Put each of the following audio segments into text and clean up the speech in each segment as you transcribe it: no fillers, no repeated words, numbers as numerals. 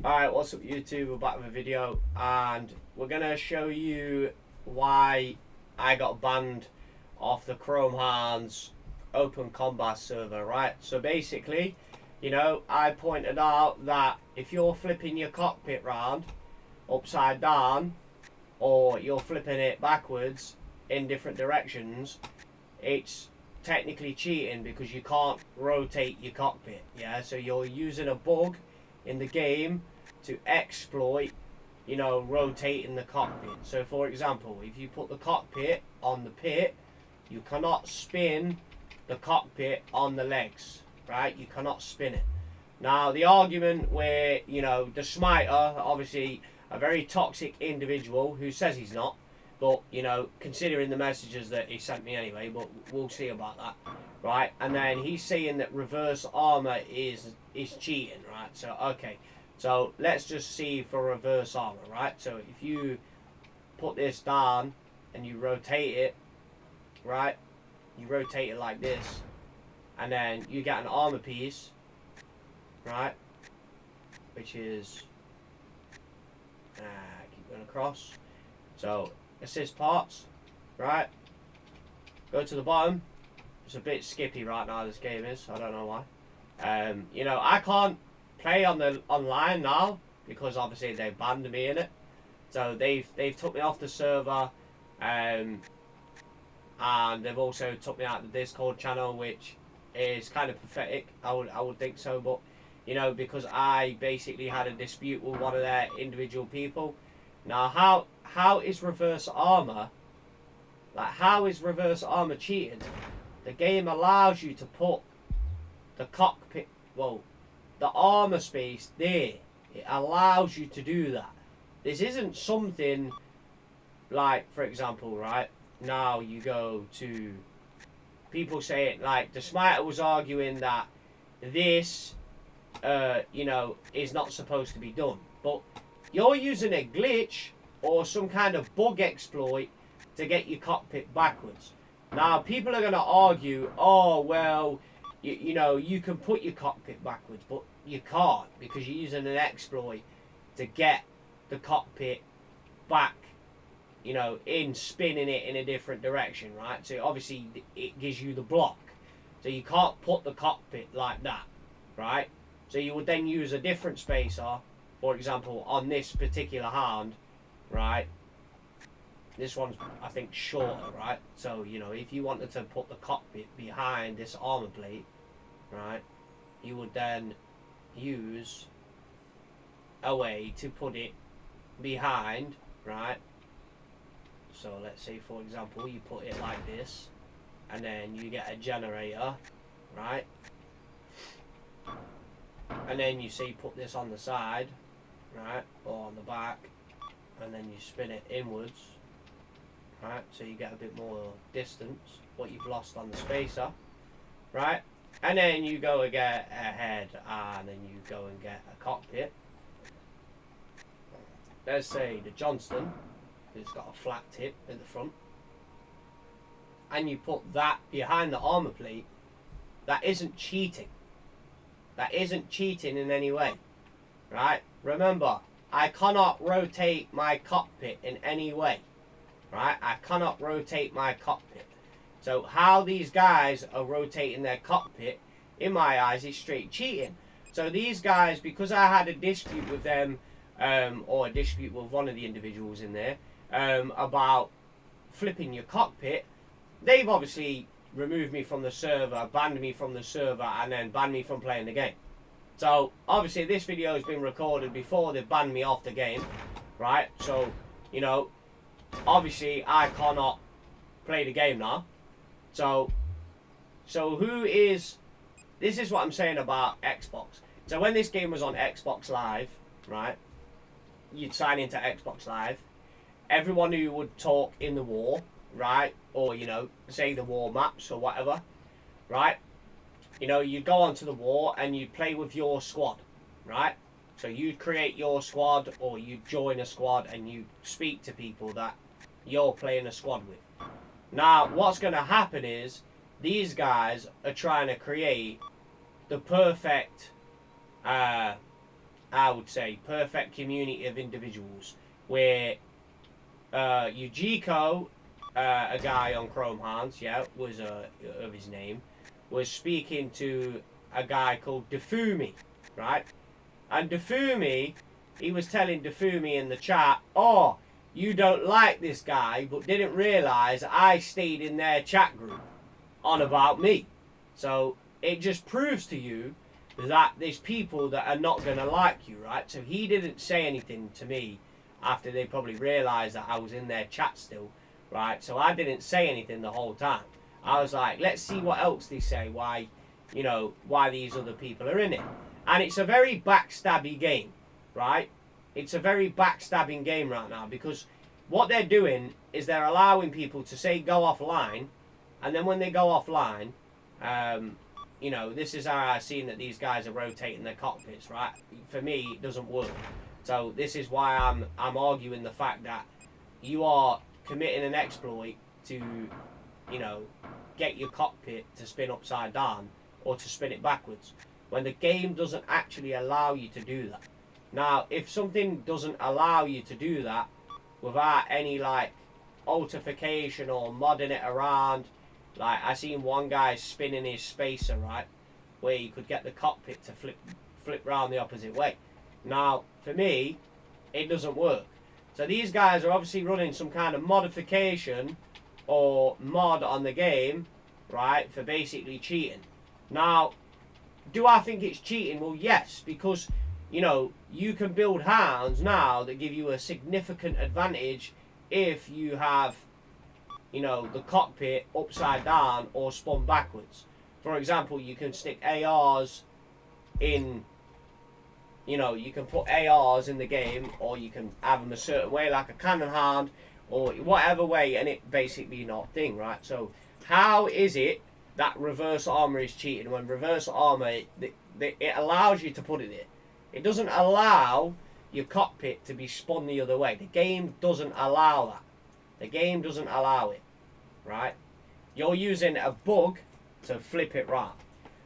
Alright, what's up YouTube? We're back with a video and we're going to show you why I got banned off the chromehounds Opencombas server, right? So basically, I pointed out that if you're flipping your cockpit round upside down or you're flipping it backwards in different directions, it's technically cheating because you can't rotate your cockpit, yeah? So you're using a bug in the game to exploit, rotating the cockpit. So for example, if you put the cockpit on the pit, you cannot spin the cockpit on the legs, right? You cannot spin it. Now the argument where, the smiter, obviously a very toxic individual who says he's not, but, considering the messages that he sent me anyway, but we'll see about that, right? And then he's saying that reverse armor is cheating, right? So, okay. So, let's just see for reverse armor, right? So, if you put this down and you rotate it, right? You rotate it like this, and then you get an armor piece, right? Which is, keep going across. So, assist parts, right? Go to the bottom. It's a bit skippy right now, this game is. I don't know why. I can't play on the online now because obviously they banned me in it. So they've took me off the server, and they've also took me out of the Discord channel, which is kind of pathetic. I would think so, but because I basically had a dispute with one of their individual people. Now, how is reverse armor? Like, how is reverse armor cheating? The game allows you to put the cockpit, the armor space there. It allows you to do that. This isn't something like, for example, right now you go to people saying, like, the smiter was arguing that this, is not supposed to be done, but you're using a glitch or some kind of bug exploit to get your cockpit backwards. Now, people are going to argue, oh, well, you can put your cockpit backwards, but you can't because you're using an exploit to get the cockpit back, in spinning it in a different direction, right? So obviously it gives you the block. So you can't put the cockpit like that, right? So you would then use a different spacer, for example, on this particular hound, right? This one's, I think, shorter, right? So, if you wanted to put the cockpit behind this armor plate, right, you would then use a way to put it behind, right? So let's say, for example, you put it like this, and then you get a generator, right? And then you say put this on the side, right, or on the back, and then you spin it inwards, right, so you get a bit more distance, what you've lost on the spacer, right, and then you go and get a head, and then you go and get a cockpit. Let's say the Johnston, it's got a flat tip at the front, and you put that behind the armor plate. That isn't cheating. That isn't cheating in any way, right? Remember, I cannot rotate my cockpit in any way, right? I cannot rotate my cockpit. So how these guys are rotating their cockpit, in my eyes, is straight cheating. So these guys, because I had a dispute with them, or a dispute with one of the individuals in there, about flipping your cockpit, they've obviously removed me from the server, banned me from the server, and then banned me from playing the game. So obviously this video has been recorded before they banned me off the game, right? So, obviously I cannot play the game now. So this is what I'm saying about Xbox. So when this game was on Xbox Live, right, you'd sign into Xbox Live, everyone who would talk in the war, right, or, say the war maps or whatever, right, you'd go onto the war and you'd play with your squad, right? So you'd create your squad, or you'd join a squad and you speak to people that you're playing a squad with. Now, what's going to happen is these guys are trying to create the perfect I would say, perfect community of individuals where Yujiko, a guy on chromehounds, yeah, was of his name, was speaking to a guy called Defumi, right? And Defumi, he was telling Defumi in the chat, oh, you don't like this guy, but didn't realise I stayed in their chat group on about me. So it just proves to you that there's people that are not going to like you, right? So he didn't say anything to me after they probably realised that I was in their chat still, right? So I didn't say anything the whole time. I was like, let's see what else they say, why, you know, why these other people are in it. And it's a very backstabby game, right? It's a very backstabbing game right now, because what they're doing is they're allowing people to say go offline, and then when they go offline, you know, this is how I've seen that these guys are rotating their cockpits, right? For me, it doesn't work. So this is why I'm arguing the fact that you are committing an exploit to, you know, get your cockpit to spin upside down or to spin it backwards, when the game doesn't actually allow you to do that. Now, if something doesn't allow you to do that without any like altification or modding it around, like I seen one guy spinning his spacer, right, where you could get the cockpit to flip round the opposite way. Now, for me, it doesn't work. So these guys are obviously running some kind of modification or mod on the game, right, for basically cheating. Now, do I think it's cheating? Well, yes, because, you know, you can build hounds now that give you a significant advantage if you have, you know, the cockpit upside down or spun backwards. For example, you can stick ARs in, you know, you can put ARs in the game, or you can have them a certain way, like a cannon hound, or whatever way, and it basically not thing, right? So how is it that reverse armor is cheating when reverse armor, it allows you to put it there? It doesn't allow your cockpit to be spun the other way. The game doesn't allow that. The game doesn't allow it, right? You're using a bug to flip it right.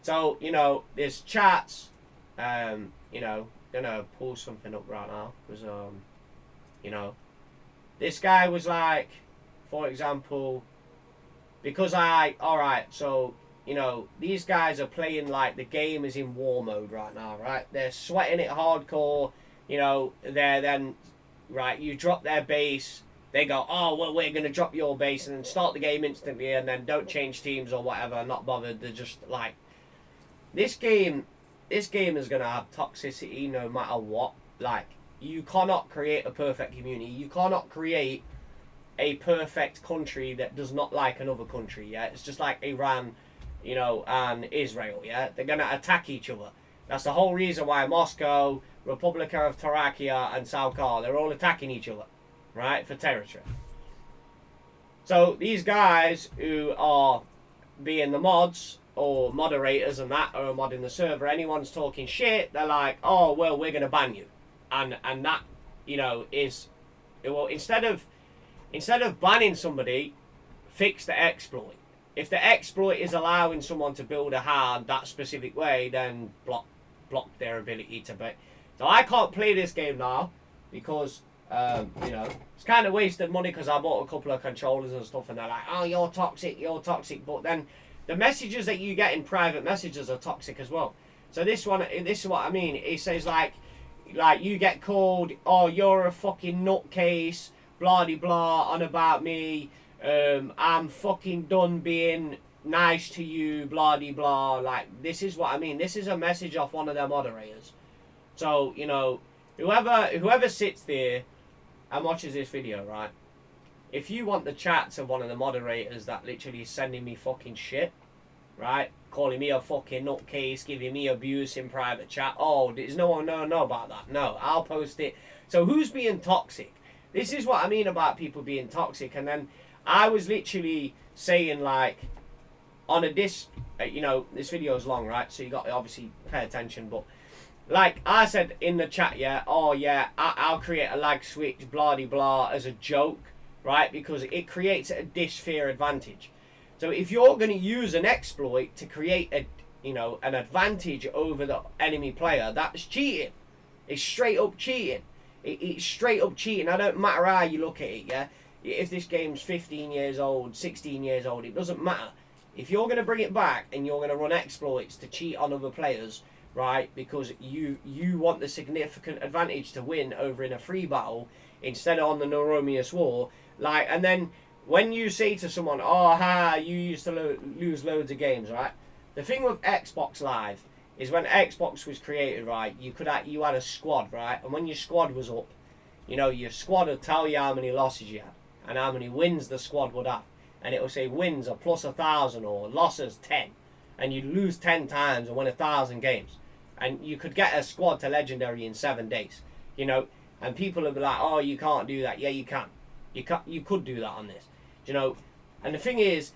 So, you know, there's chats, you know, gonna pull something up right now, because, you know, this guy was like, for example, because alright, so, you know, these guys are playing like the game is in war mode right now, right? They're sweating it hardcore, you know, they're then, right, you drop their base, they go, oh, well, we're going to drop your base, and then start the game instantly, and then don't change teams or whatever, not bothered. They're just like, this game is going to have toxicity no matter what. Like, you cannot create a perfect community. You cannot create a perfect country that does not like another country, yeah? It's just like Iran, you know, and Israel, yeah? They're going to attack each other. That's the whole reason why Moscow, Republika of Tarakia, and Saukar, they're all attacking each other, right, for territory. So these guys who are being the mods or moderators and that, or modding the server, anyone's talking shit, they're like, oh, well, we're going to ban you. And that, you know, is, well, instead of banning somebody, fix the exploit. If the exploit is allowing someone to build a hand that specific way, then block their ability to be. So I can't play this game now because, you know, it's kind of wasted money because I bought a couple of controllers and stuff, and they're like, oh, you're toxic. But then the messages that you get in private messages are toxic as well. So this is what I mean. It says like you get called, oh, you're a fucking nutcase, blah de blah, on about me. I'm fucking done being nice to you, blah de blah. Like, this is what I mean. This is a message off one of their moderators. So, you know, whoever sits there and watches this video, right? If you want the chats of one of the moderators that literally is sending me fucking shit, right? Calling me a fucking nutcase, giving me abuse in private chat. Oh, does no one know about that? No, I'll post it. So who's being toxic? This is what I mean about people being toxic. And then I was literally saying, like, on a you know, this video is long, right? So you got to obviously pay attention. But like I said in the chat, yeah, oh yeah, I'll create a lag switch, blah de blah, as a joke, right? Because it creates a sphere advantage. So if you're going to use an exploit to create a, you know, an advantage over the enemy player, that's cheating, It's straight up cheating. It's straight up cheating. I don't matter how you look at it, yeah? If this game's 15 years old, 16 years old, it doesn't matter. If you're going to bring it back and you're going to run exploits to cheat on other players, right, because you want the significant advantage to win over in a free battle instead of on the Neuromius War, like, and then when you say to someone, oh, ha, you used to lose loads of games, right? The thing with Xbox Live is when Xbox was created, right, you had a squad, right? And when your squad was up, you know, your squad would tell you how many losses you had and how many wins the squad would have. And it will say wins are plus 1,000 or losses 10. And you'd lose 10 times and win 1,000 games. And you could get a squad to legendary in 7 days. You know, and people will be like, oh, you can't do that. Yeah, you can. You could do that on this. You know, and the thing is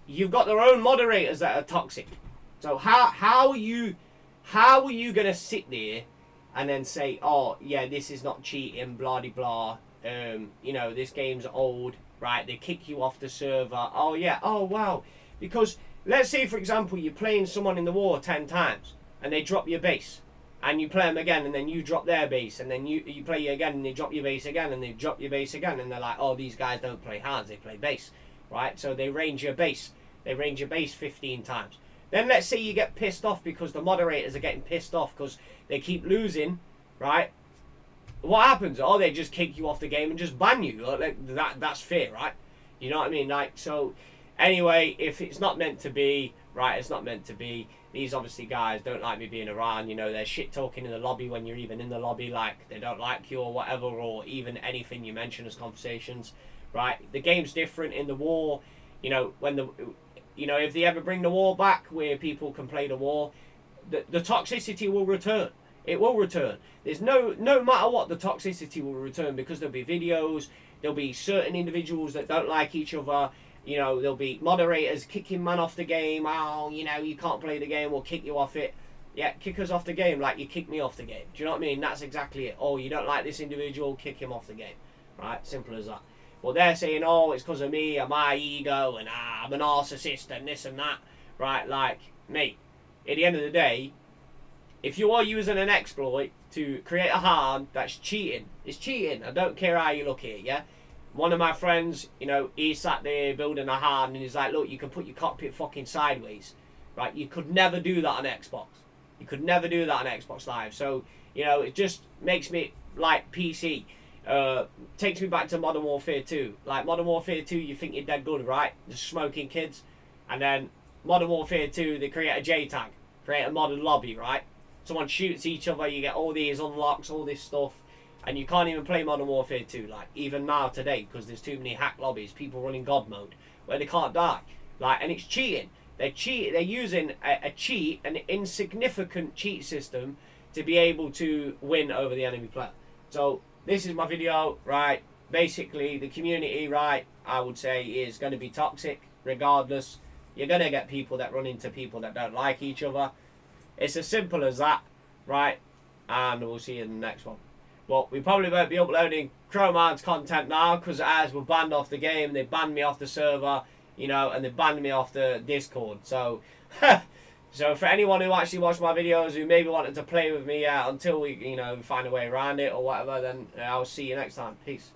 you've got their own moderators that are toxic. So how are you going to sit there and then say, oh, yeah, this is not cheating, blah, de blah. You know, this game's old, right? They kick you off the server. Oh, yeah. Oh, wow. Because let's say, for example, you're playing someone in the war 10 times and they drop your base. And you play them again and then you drop their base. And then you play you again and they drop your base again and they drop your base again. And they're like, oh, these guys don't play hands, they play base. Right? So they range your base. They range your base 15 times. Then let's say you get pissed off because the moderators are getting pissed off because they keep losing, right? What happens? Oh, they just kick you off the game and just ban you. That's fair, right? You know what I mean? Like, so anyway, if it's not meant to be, right, it's not meant to be. These obviously guys don't like me being around. You know, they're shit talking in the lobby when you're even in the lobby, like they don't like you or whatever, or even anything you mention as conversations, right? The game's different in the war. You know, if they ever bring the war back where people can play the war, the toxicity will return. It will return. There's no matter what, the toxicity will return because there'll be videos, there'll be certain individuals that don't like each other. You know, there'll be moderators kicking man off the game. Oh, you know, you can't play the game, we'll kick you off it. Yeah, kick us off the game like you kicked me off the game. Do you know what I mean? That's exactly it. Oh, you don't like this individual, kick him off the game. Right? Simple as that. But they're saying, oh, it's because of me and my ego and I'm a narcissist and this and that. Right? Like, mate, at the end of the day, if you are using an exploit to create a harm, that's cheating. It's cheating. I don't care how you look at it, yeah? One of my friends, you know, he sat there building a harm and he's like, look, you can put your cockpit fucking sideways. Right? You could never do that on Xbox. You could never do that on Xbox Live. So, you know, it just makes me like PC. Takes me back to Modern Warfare 2. Like Modern Warfare 2, you think you're dead good, right? Just smoking kids. And then Modern Warfare 2, they create a J-tag. Create a modern lobby, right? Someone shoots each other, you get all these unlocks, all this stuff. And you can't even play Modern Warfare 2, like, even now today, because there's too many hack lobbies, people running God mode, where they can't die. Like, and it's cheating. They're using a cheat, an insignificant cheat system, to be able to win over the enemy player. So, this is my video, right? Basically, the community, right, I would say, is going to be toxic, regardless. You're going to get people that run into people that don't like each other. It's as simple as that, right? And we'll see you in the next one. But we probably won't be uploading chromehounds content now because as we're banned off the game, they banned me off the server, you know, and they banned me off the Discord. So, so for anyone who actually watched my videos who maybe wanted to play with me until we, you know, find a way around it or whatever, then I'll see you next time. Peace.